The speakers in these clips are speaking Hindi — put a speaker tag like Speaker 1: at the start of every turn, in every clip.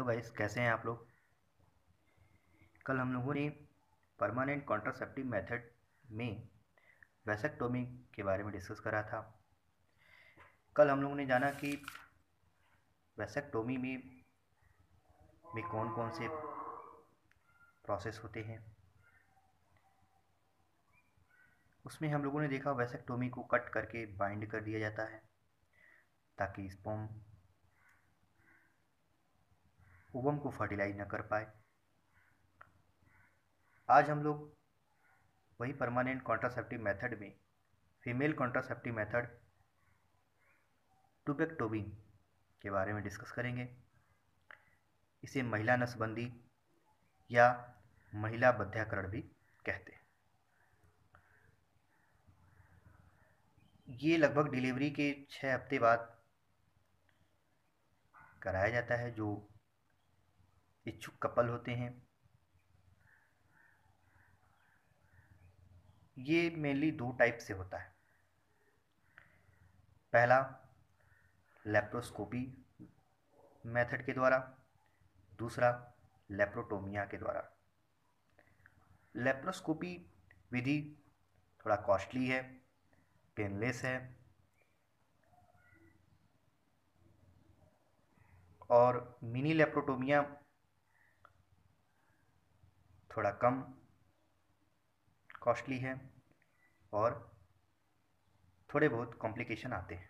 Speaker 1: हेलो गाइस, कैसे हैं आप लोग। कल हम लोगों ने परमानेंट कॉन्ट्रासेप्टिव मेथड में वैसेक्टोमी के बारे में डिस्कस करा था। कल हम लोगों ने जाना कि वैसेक्टोमी में कौन कौन से प्रोसेस होते हैं। उसमें हम लोगों ने देखा वैसेक्टोमी को कट करके बाइंड कर दिया जाता है ताकि स्पर्म ओवम को फर्टिलाइज न कर पाए। आज हम लोग वही परमानेंट कॉन्ट्रासेप्टिव मेथड में फीमेल कॉन्ट्रासेप्टिव मेथड टूबेक्टोमी के बारे में डिस्कस करेंगे। इसे महिला नसबंदी या महिला बंध्याकरण भी कहते हैं। ये लगभग डिलीवरी के 6 हफ्ते बाद कराया जाता है। जो इच्छुक कपल होते हैं, ये मेनली 2 टाइप से होता है। पहला लेप्रोस्कोपी मेथड के द्वारा, दूसरा लेप्रोटोमिया के द्वारा। लेप्रोस्कोपी विधि थोड़ा कॉस्टली है, पेनलेस है और मिनी लेप्रोटोमिया थोड़ा कम कॉस्टली है और थोड़े बहुत कॉम्प्लिकेशन आते हैं।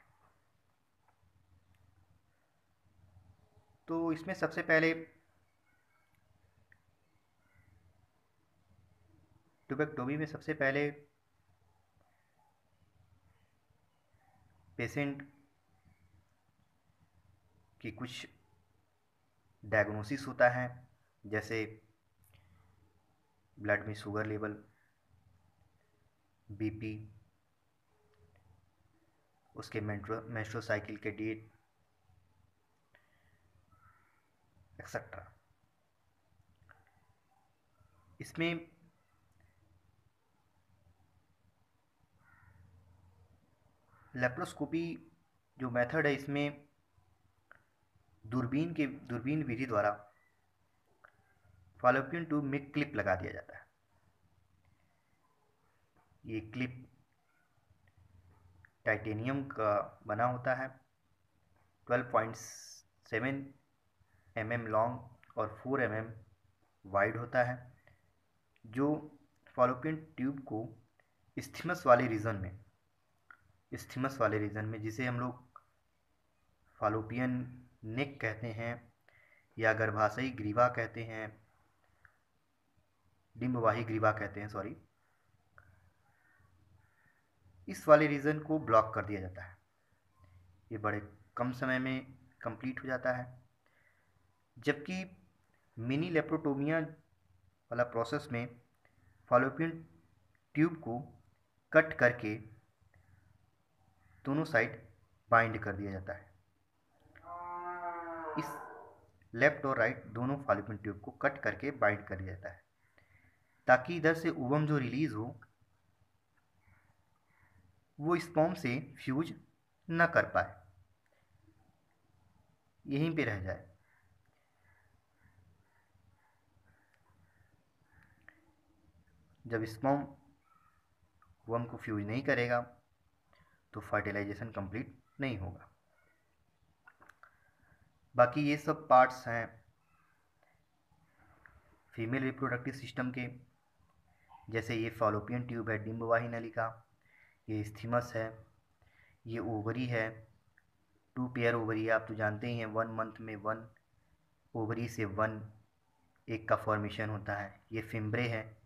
Speaker 1: तो इसमें सबसे पहले ट्यूबेक्टोमी में सबसे पहले पेशेंट की कुछ डायग्नोसिस होता है, जैसे ब्लड में शुगर लेवल, बीपी, उसके मेंस्ट्रुअल साइकिल के डेट एक्सेट्रा। इसमें लेप्रोस्कोपी जो मेथड है, इसमें दूरबीन विधि द्वारा फॉलोपियन ट्यूब में क्लिप लगा दिया जाता है। ये क्लिप टाइटेनियम का बना होता है, 12.7 mm लॉन्ग और 4 mm वाइड होता है, जो फॉलोपियन ट्यूब को इस्थीमस वाले रीजन में जिसे हम लोग फॉलोपियन नेक कहते हैं या गर्भाशयी ग्रीवा कहते हैं, डिंबवाही ग्रीवा कहते हैं, सॉरी, इस वाले रीजन को ब्लॉक कर दिया जाता है। ये बड़े कम समय में कंप्लीट हो जाता है। जबकि मिनी लेप्रोटोमिया वाला प्रोसेस में फॉलोपियन ट्यूब को कट करके दोनों साइड बाइंड कर दिया जाता है। इस लेफ्ट और राइट दोनों फॉलोपियन ट्यूब को कट करके बाइंड कर दिया जाता है ताकि इधर से ओवम जो रिलीज हो वो स्पर्म से फ्यूज न कर पाए, यहीं पे रह जाए। जब स्पर्म ओवम को फ्यूज नहीं करेगा तो फर्टिलाइजेशन कंप्लीट नहीं होगा। बाकी ये सब पार्ट्स हैं फीमेल रिप्रोडक्टिव सिस्टम के, जैसे ये फॉलोपियन ट्यूब है, डिंबवाही नलिका, ये स्थीमस है, ये ओवरी है, 2 पेयर ओवरी है। आप तो जानते ही हैं 1 मंथ में 1 ओवरी से 1 एग का फॉर्मेशन होता है। ये फिम्ब्रे है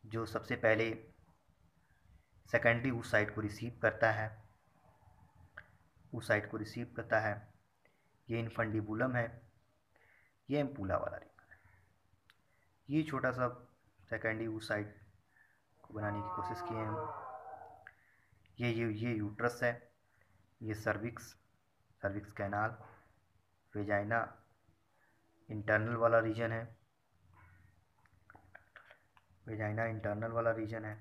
Speaker 1: जो सबसे पहले सेकेंडरी उस साइड को रिसीव करता है, ये इनफंडिबुलम है, ये एम्पूला वाला रिंग है। ये छोटा सा सेकेंडरी उस साइड को बनाने की कोशिश किए हैं हम। ये यूट्रस है, ये सर्विक्स कैनाल, वेजाइना इंटरनल वाला रीजन है,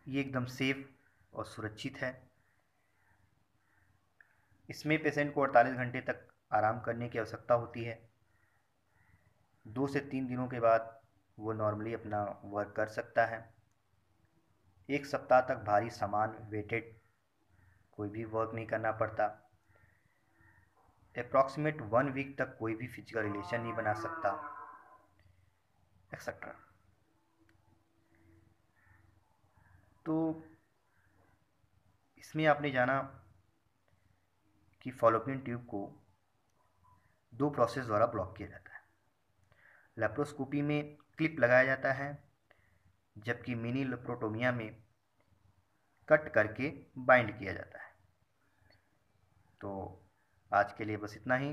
Speaker 1: ये एकदम सेफ और सुरक्षित है। इसमें पेशेंट को 48 घंटे तक आराम करने की आवश्यकता होती है। 2 से 3 दिनों के बाद वो नॉर्मली अपना वर्क कर सकता है। 1 सप्ताह तक भारी सामान वेटेड कोई भी वर्क नहीं करना पड़ता। अप्रॉक्सीमेट 1 वीक तक कोई भी फिजिकल रिलेशन नहीं बना सकता, एक्सेट्रा। तो इसमें आपने जाना कि फॉलोपियन ट्यूब को 2 प्रोसेस द्वारा ब्लॉक किया जाता है। लेप्रोस्कोपी में क्लिप लगाया जाता है, जबकि मिनी लेप्रोटोमिया में कट करके बाइंड किया जाता है। तो आज के लिए बस इतना ही।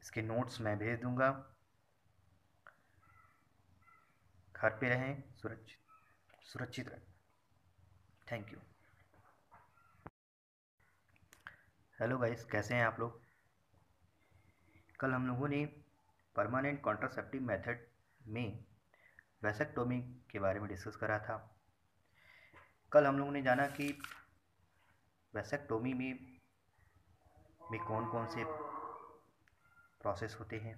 Speaker 1: इसके नोट्स मैं भेज दूंगा। घर पे रहें, सुरक्षित रहें। Thank you. हेलो गाइस, कैसे हैं आप लोग? कल हम लोगों ने परमानेंट कॉन्ट्रासेप्टिव मेथड में वैसेक्टोमी के बारे में डिस्कस करा था। कल हम लोगों ने जाना कि वैसेक्टोमी में कौन कौन से प्रोसेस होते हैं।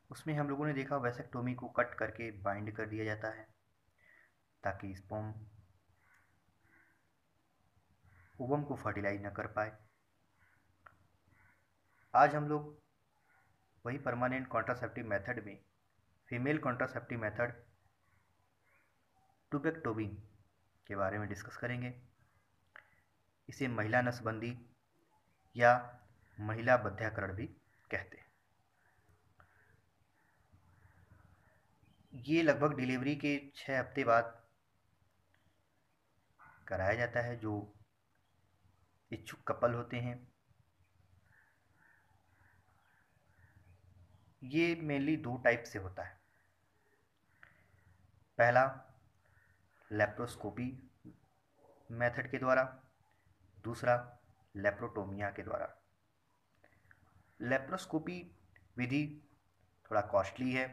Speaker 1: उसमें हम लोगों ने देखा वैसेक्टोमी को कट करके बाइंड कर दिया जाता है ताकि स्पर्म ओवम को फर्टिलाइज न कर पाए। आज हम लोग वही परमानेंट कॉन्ट्रासेप्टिव मेथड में फीमेल कॉन्ट्रासेप्टिव मेथड ट्यूबेक्टोमी के बारे में डिस्कस करेंगे। इसे महिला नसबंदी या महिला बध्याकरण भी कहते हैं। ये लगभग डिलीवरी के 6 हफ्ते बाद कराया जाता है। जो इच्छुक कपल होते हैं, ये मेनली 2 टाइप से होता है। पहला लेप्रोस्कोपी मेथड के द्वारा, दूसरा लेप्रोटोमिया के द्वारा। लेप्रोस्कोपी विधि थोड़ा कॉस्टली है,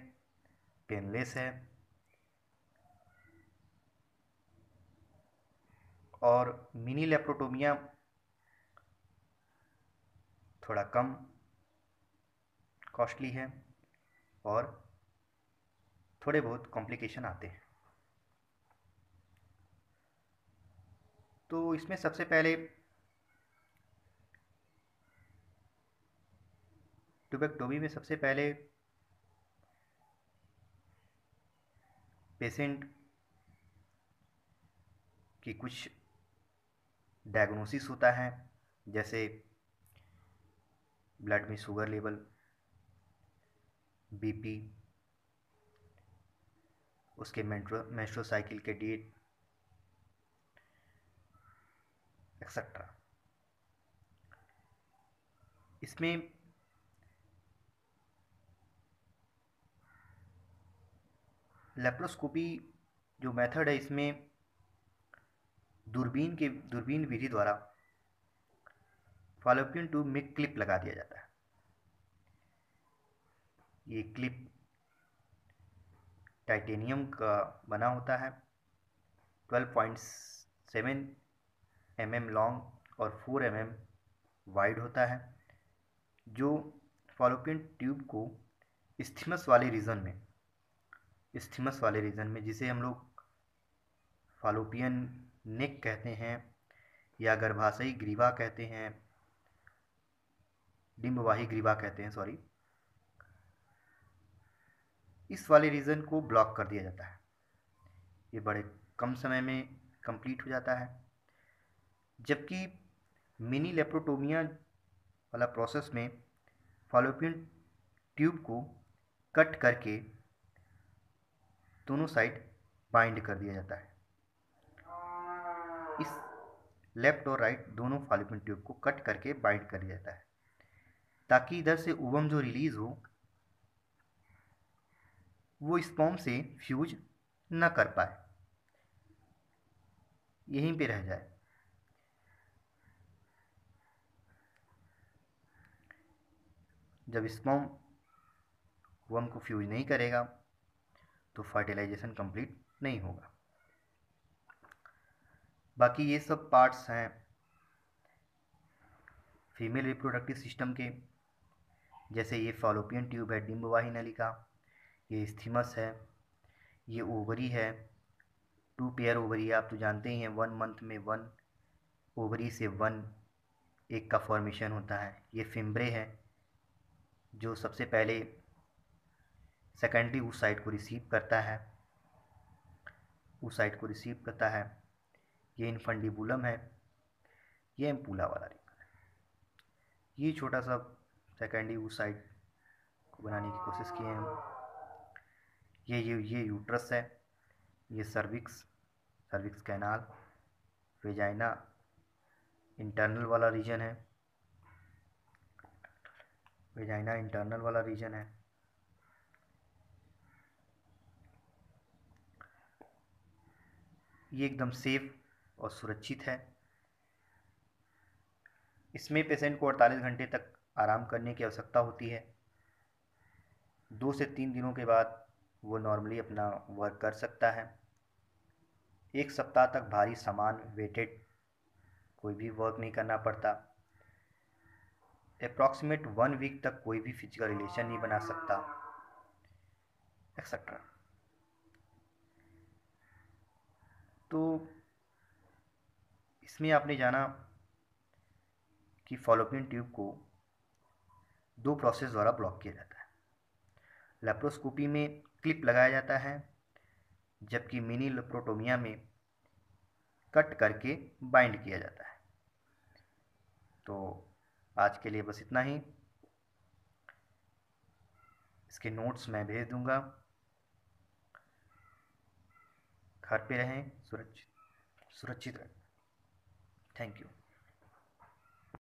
Speaker 1: पेनलेस है और मिनी लेप्रोटोमिया थोड़ा कम कॉस्टली है और थोड़े बहुत कॉम्प्लिकेशन आते हैं। तो इसमें सबसे पहले ट्यूबेक्टोमी में सबसे पहले पेशेंट की कुछ डायग्नोसिस होता है, जैसे ब्लड में शुगर लेवल, बीपी, उसके मेंस्ट्रुअल साइकिल के डेट, एक्सेट्रा। इसमें लेप्रोस्कोपी जो मेथड है, इसमें दूरबीन विधि द्वारा फॉलोपियन ट्यूब में क्लिप लगा दिया जाता है। ये क्लिप टाइटेनियम का बना होता है, 12.7 mm लॉन्ग और 4 mm वाइड होता है, जो फॉलोपियन ट्यूब को स्थिमस वाले रीजन में जिसे हम लोग फॉलोपियन नेक कहते हैं या गर्भाशयी ग्रीवा कहते हैं, डिंबवाही ग्रीवा कहते हैं, सॉरी, इस वाले रीजन को ब्लॉक कर दिया जाता है। ये बड़े कम समय में कंप्लीट हो जाता है। जबकि मिनी लेप्रोटोमिया वाला प्रोसेस में फॉलोपियन ट्यूब को कट करके दोनों साइड बाइंड कर दिया जाता है। इस लेफ्ट और राइट दोनों फॉलोपियन ट्यूब को कट करके बाइंड कर दिया जाता है ताकि इधर से ओवम जो रिलीज हो वो स्पर्म से फ्यूज न कर पाए, यहीं पे रह जाए। जब स्पर्म ओवम को फ्यूज नहीं करेगा तो फर्टिलाइजेशन कंप्लीट नहीं होगा। बाकी ये सब पार्ट्स हैं फीमेल रिप्रोडक्टिव सिस्टम के, जैसे ये फॉलोपियन ट्यूब है डिम्बवाही नलिका, ये स्थिमस है, ये ओवरी है, 2 पेयर ओवरी आप तो जानते ही हैं, 1 मंथ में 1 ओवरी से 1 एग का फॉर्मेशन होता है। ये फिम्ब्रे है जो सबसे पहले सेकेंडरी उस साइड को रिसीव करता है, ये इनफंडिबुलम है, ये एम्पूला वाला रिंग है। ये छोटा सा सेकेंडरी उस साइड को बनाने की कोशिश किए हैं हम। ये यूट्रस है, ये सर्विक्स कैनाल, वेजाइना इंटरनल वाला रीजन है, ये एकदम सेफ और सुरक्षित है। इसमें पेशेंट को 48 घंटे तक आराम करने की आवश्यकता होती है। 2 से 3 दिनों के बाद वो नॉर्मली अपना वर्क कर सकता है। 1 सप्ताह तक भारी सामान वेटेड कोई भी वर्क नहीं करना पड़ता। अप्रॉक्सीमेट 1 वीक तक कोई भी फिजिकल रिलेशन नहीं बना सकता, एक्सेट्रा। तो इसमें आपने जाना कि फॉलोपियन ट्यूब को 2 प्रोसेस द्वारा ब्लॉक किया जाता है। लेप्रोस्कोपी में क्लिप लगाया जाता है, जबकि मिनी लेप्रोटोमिया में कट करके बाइंड किया जाता है। तो आज के लिए बस इतना ही। इसके नोट्स मैं भेज दूंगा। घर पे रहें, सुरक्षित रहें। Thank you.